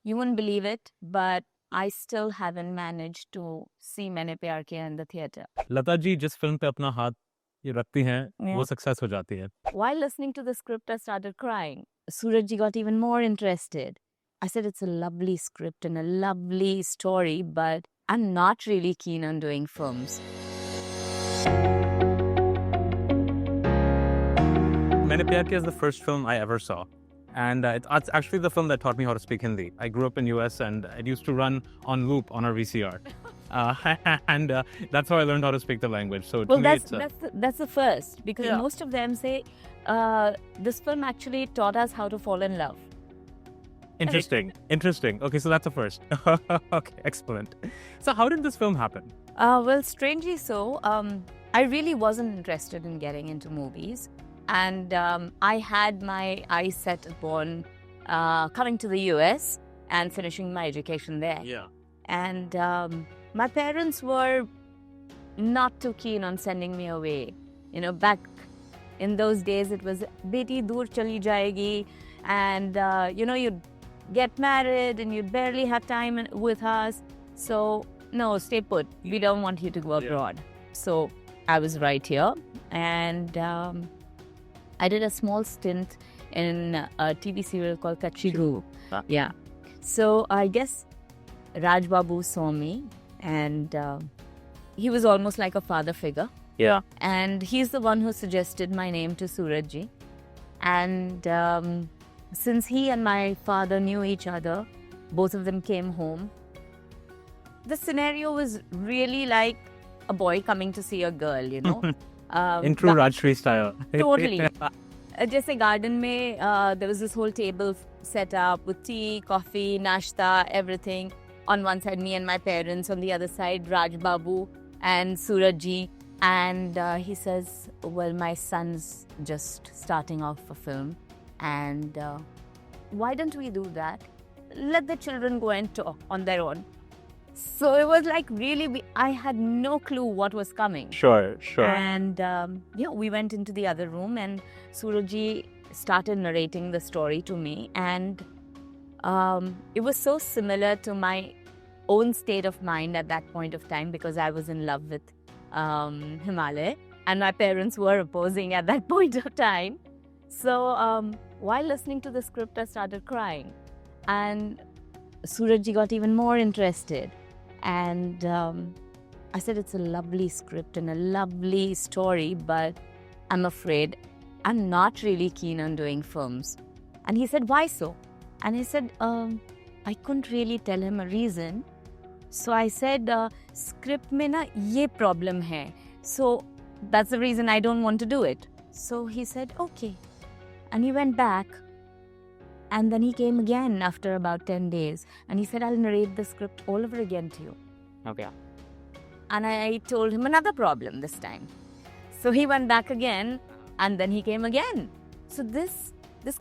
You wouldn't believe it, but I still haven't managed to see Maine Pyar Kiya in the theater. Lata ji जिस film पे अपना हाथ ये रखती हैं Yeah. वो सक्सेस हो जाती है. While listening to the script, I started crying. Surajji got even more interested. I said, it's a lovely script and a lovely story, but I'm not really keen on doing films. मैंने प्यार किया is the first film I ever saw. And it's actually the film that taught me how to speak Hindi. I grew up in US and it used to run on loop on our VCR. And that's how I learned how to speak the language. So to Well, me, that's the first, because Yeah. most of them say this film actually taught us how to fall in love. interesting. Interesting. Okay, so that's the first. Okay, excellent. So how did this film happen? Well, strangely so, I really wasn't interested in getting into movies. And I had my eyes set upon coming to the US and finishing my education there. Yeah. And my parents were not too keen on sending me away. You know, back in those days, it was, beti dur chali jayegi. And, you know, you'd get married and you'd barely have time with us. So, no, stay put. We don't want you to go abroad. So, I was right here. And I did a small stint in a TV serial called Kachi Gu. Huh? Yeah. So, I guess Raj Babu saw me, and he was almost like a father figure. Yeah. And he's the one who suggested my name to Surajji. And since he and my father knew each other, both of them came home. The scenario was really like a boy coming to see a girl, you know. In true Rajshri style. Totally. जैसे garden में there was this whole table set up with tea, coffee, nashta, everything. On one side, me and my parents. On the other side, Raj Babu and Surajji. And he says, well, my son's just starting off a film. And why don't we do that? Let the children go and talk on their own. So it was like really, I had no clue what was coming. Sure. And we went into the other room and Surajji started narrating the story to me. And it was so similar to my own state of mind at that point of time, because I was in love with Himalay and my parents were opposing at that point of time. So while listening to the script, I started crying. And Surajji got even more interested. And I said, it's a lovely script and a lovely story, but I'm afraid I'm not really keen on doing films. And he said, why so? And I said, I couldn't really tell him a reason. So I said, script mein na ye problem hai. So that's the reason I don't want to do it. So he said, okay. And he went back. And then he came again after about 10 days. And he said, I'll narrate the script all over again to you. Okay. And I told him another problem this time. So he went back again. And then he came again. So this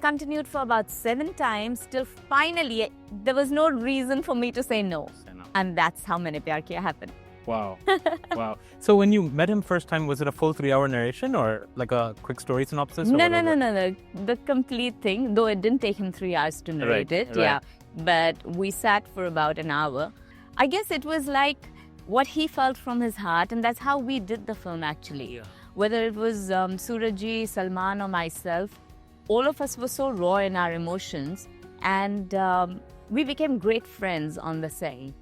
continued for about 7 times till finally there was no reason for me to say no. And that's how Maine Pyar Kiya happened. Wow. Wow. So when you met him first time, was it a full 3-hour narration or like a quick story synopsis? No. The complete thing, though it didn't take him 3 hours to narrate it. Right. Yeah. But we sat for about an hour. I guess it was like what he felt from his heart, and that's how we did the film actually. Yeah. Whether it was Surajji, Salman or myself, all of us were so raw in our emotions, and we became great friends on the set.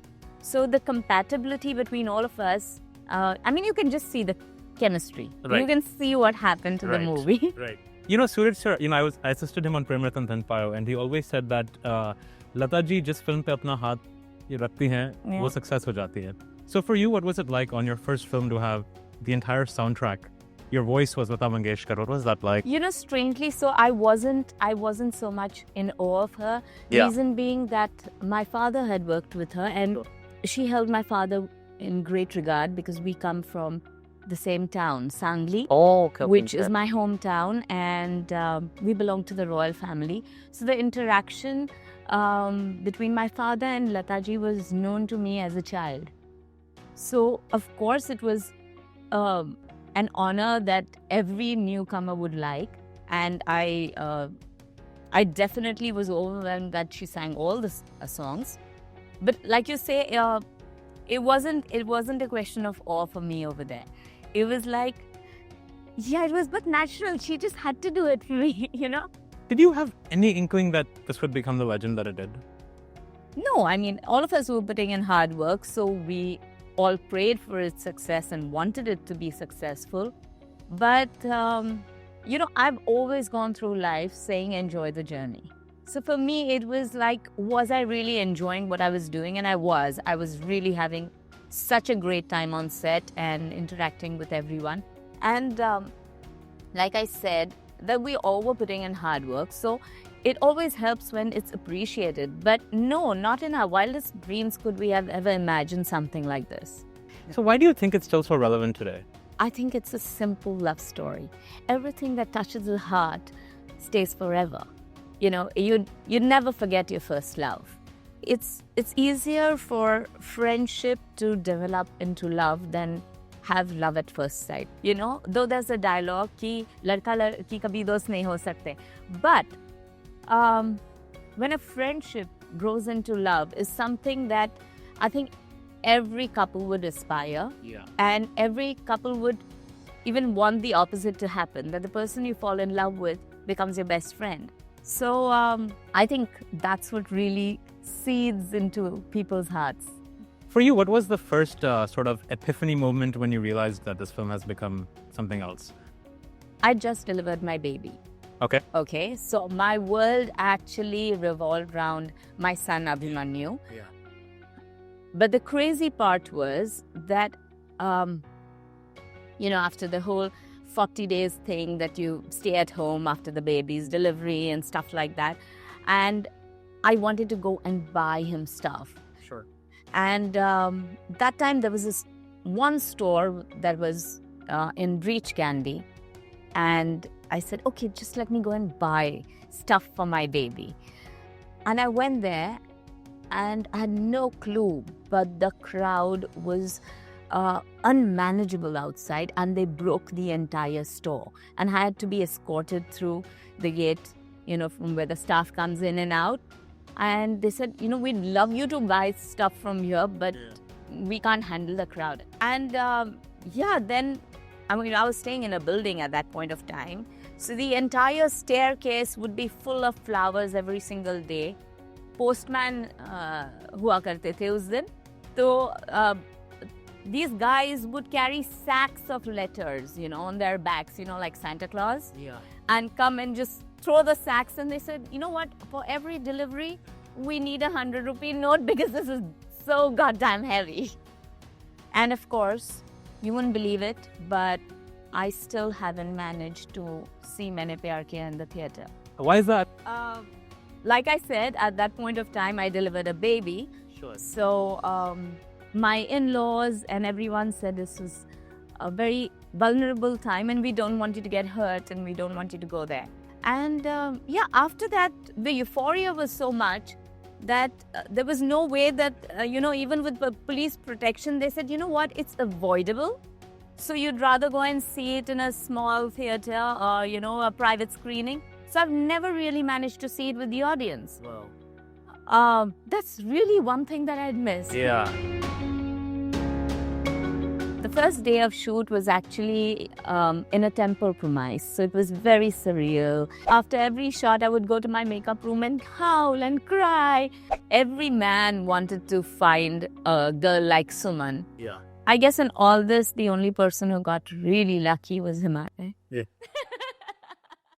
So the compatibility between all of us, I mean, you can just see the chemistry. Right. You can see what happened to the movie. Right. You know, Suraj sir, I assisted him on Prem Ratan Dhan Payo, and he always said that Lata ji जिस film पे अपना हाथ ये रखती हैं, वो success हो जाती है. So for you, what was it like on your first film to have the entire soundtrack? Your voice was Lata Mangeshkar. What was that like? You know, strangely, so I wasn't so much in awe of her. Yeah. Reason being that my father had worked with her, and she held my father in great regard because we come from the same town, Sangli, which is my hometown, and we belong to the royal family. So the interaction between my father and Lataji was known to me as a child. So, of course, it was an honor that every newcomer would like, and I I definitely was overwhelmed that she sang all the songs. But like you say, it wasn't a question of awe for me over there. It was like, yeah, it was but natural. She just had to do it for me, you know? Did you have any inkling that this would become the legend that it did? No, I mean, all of us were putting in hard work, so we all prayed for its success and wanted it to be successful. But, you know, I've always gone through life saying enjoy the journey. So for me, it was like, was I really enjoying what I was doing? And I was. I was really having such a great time on set and interacting with everyone. And like I said, that we all were putting in hard work. So it always helps when it's appreciated. But no, not in our wildest dreams could we have ever imagined something like this. So why do you think it's still so relevant today? I think it's a simple love story. Everything that touches the heart stays forever. You know, you'd never forget your first love. It's easier for friendship to develop into love than have love at first sight. You know, though there's a dialogue कि लड़का लड़की कभी दोस्त नहीं हो सकते. But when a friendship grows into love is something that I think every couple would aspire. Yeah. And every couple would even want the opposite to happen, that the person you fall in love with becomes your best friend. So I think that's what really seeds into people's hearts. For you, what was the first sort of epiphany moment when you realized that this film has become something else? I just delivered my baby. Okay. Okay, so my world actually revolved around my son Abhimanyu. Yeah. But the crazy part was that, you know, after the whole 40 days thing that you stay at home after the baby's delivery and stuff like that. And I wanted to go and buy him stuff. Sure. And that time there was this one store that was in Breach Candy. And I said, okay, just let me go and buy stuff for my baby. And I went there and I had no clue, but the crowd was unmanageable outside, and they broke the entire store. And I had to be escorted through the gate, you know, from where the staff comes in and out. And they said, you know, we'd love you to buy stuff from here, but we can't handle the crowd. And then, I mean, I was staying in a building at that point of time. So the entire staircase would be full of flowers every single day. Postman हुआ करते थे उस दिन. So these guys would carry sacks of letters, you know, on their backs, you know, like Santa Claus. Yeah. And come and just throw the sacks. And they said, you know what, for every delivery, we need a 100-rupee note because this is so goddamn heavy. And of course, you wouldn't believe it, but I still haven't managed to see Maine Pyar Kiya in the theatre. Why is that? Like I said, at that point of time, I delivered a baby. Sure. So my in-laws and everyone said this was a very vulnerable time and we don't want you to get hurt and we don't want you to go there. And after that, the euphoria was so much that there was no way that, you know, even with police protection, they said, you know what, it's avoidable. So you'd rather go and see it in a small theatre or, you know, a private screening. So I've never really managed to see it with the audience. Wow. That's really one thing that I'd miss. Yeah. The first day of shoot was actually in a temple premise, so it was very surreal. After every shot, I would go to my makeup room and howl and cry. Every man wanted to find a girl like Suman. Yeah. I guess in all this, the only person who got really lucky was Himalay. Yeah.